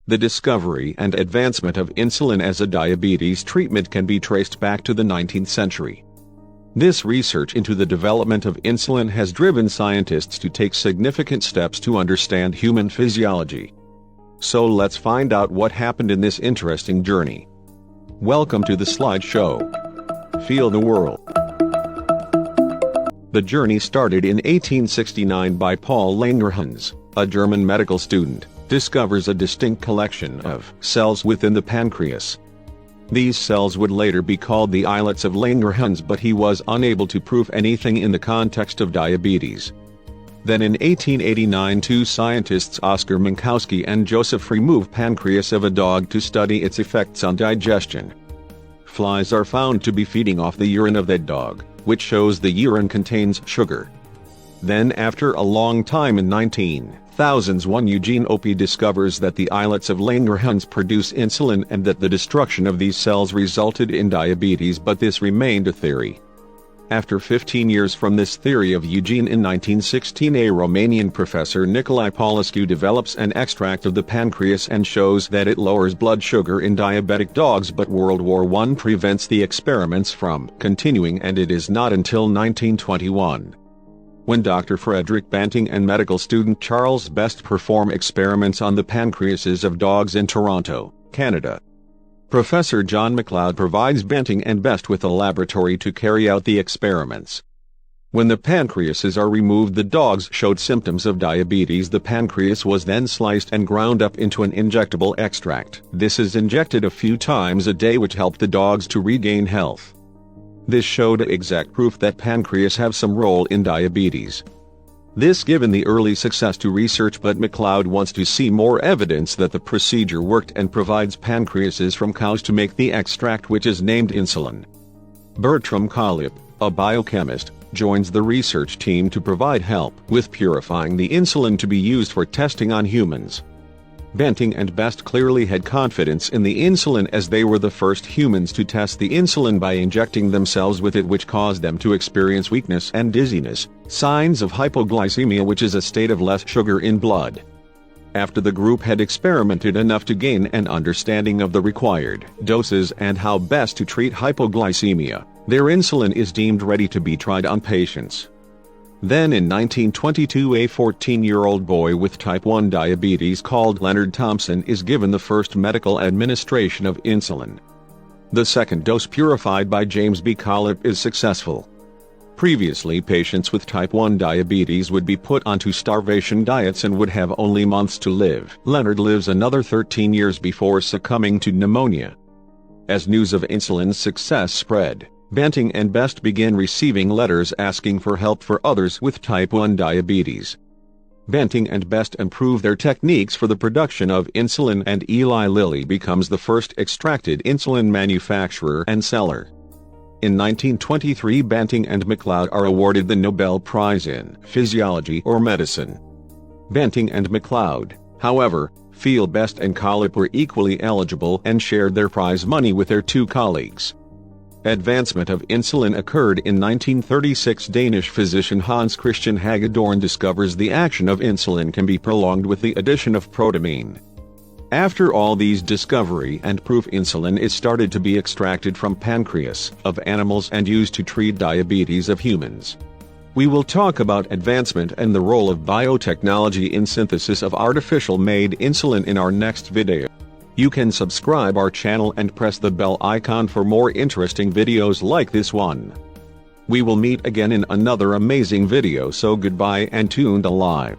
The discovery and advancement of insulin as a diabetes treatment can be traced back to the 19th century. This research into the development of insulin has driven scientists to take significant steps to understand human physiology. So let's find out what happened in this interesting journey. Welcome to the slideshow. Feel the world. The journey started in 1869 by Paul Langerhans, a German medical student, discovers a distinct collection of cells within the pancreas. These cells would later be called the islets of Langerhans, but he was unable to prove anything in the context of diabetes. Then in 1889 two scientists Oskar Minkowski and Joseph removed pancreas of a dog to study its effects on digestion. Flies are found to be feeding off the urine of that dog, which shows the urine contains sugar. Then after a long time in 1901 Eugene Opie discovers that the islets of Langerhans produce insulin and that the destruction of these cells resulted in diabetes, but this remained a theory. After 15 years from this theory of Eugene, in 1916 a Romanian professor Nicolae Paulescu develops an extract of the pancreas and shows that it lowers blood sugar in diabetic dogs, but World War I prevents the experiments from continuing, and it is not until 1921 when Dr. Frederick Banting and medical student Charles Best perform experiments on the pancreases of dogs in Toronto, Canada. Professor John MacLeod provides Banting and Best with a laboratory to carry out the experiments. When the pancreases are removed, the dogs showed symptoms of diabetes. The pancreas was then sliced and ground up into an injectable extract. This is injected a few times a day, which helped the dogs to regain health. This showed exact proof that pancreas have some role in diabetes. This given the early success to research, but MacLeod wants to see more evidence that the procedure worked and provides pancreases from cows to make the extract, which is named insulin. Bertram Kollip, a biochemist, joins the research team to provide help with purifying the insulin to be used for testing on humans. Banting and Best clearly had confidence in the insulin, as they were the first humans to test the insulin by injecting themselves with it, which caused them to experience weakness and dizziness, signs of hypoglycemia, which is a state of less sugar in blood. After the group had experimented enough to gain an understanding of the required doses and how best to treat hypoglycemia, their insulin is deemed ready to be tried on patients. Then in 1922 a 14-year-old boy with type 1 diabetes called Leonard Thompson is given the first medical administration of insulin. The second dose, purified by James B. Kollip, is successful. Previously, patients with type 1 diabetes would be put onto starvation diets and would have only months to live. Leonard lives another 13 years before succumbing to pneumonia. As news of insulin's success spread, Banting and Best began receiving letters asking for help for others with type 1 diabetes. Banting and Best improve their techniques for the production of insulin, and Eli Lilly becomes the first extracted insulin manufacturer and seller. In 1923 Banting and MacLeod are awarded the Nobel Prize in Physiology or Medicine. Banting and MacLeod, however, feel Best and Kollip were equally eligible and shared their prize money with their two colleagues. Advancement of insulin occurred in 1936. Danish physician Hans Christian Hagedorn discovers the action of insulin can be prolonged with the addition of protamine. After all these discovery and proof, insulin is started to be extracted from pancreas of animals and used to treat diabetes of humans. We will talk about advancement and the role of biotechnology in synthesis of artificial-made insulin in our next video. You can subscribe our channel and press the bell icon for more interesting videos like this one. We will meet again in another amazing video, so goodbye and tuned alive.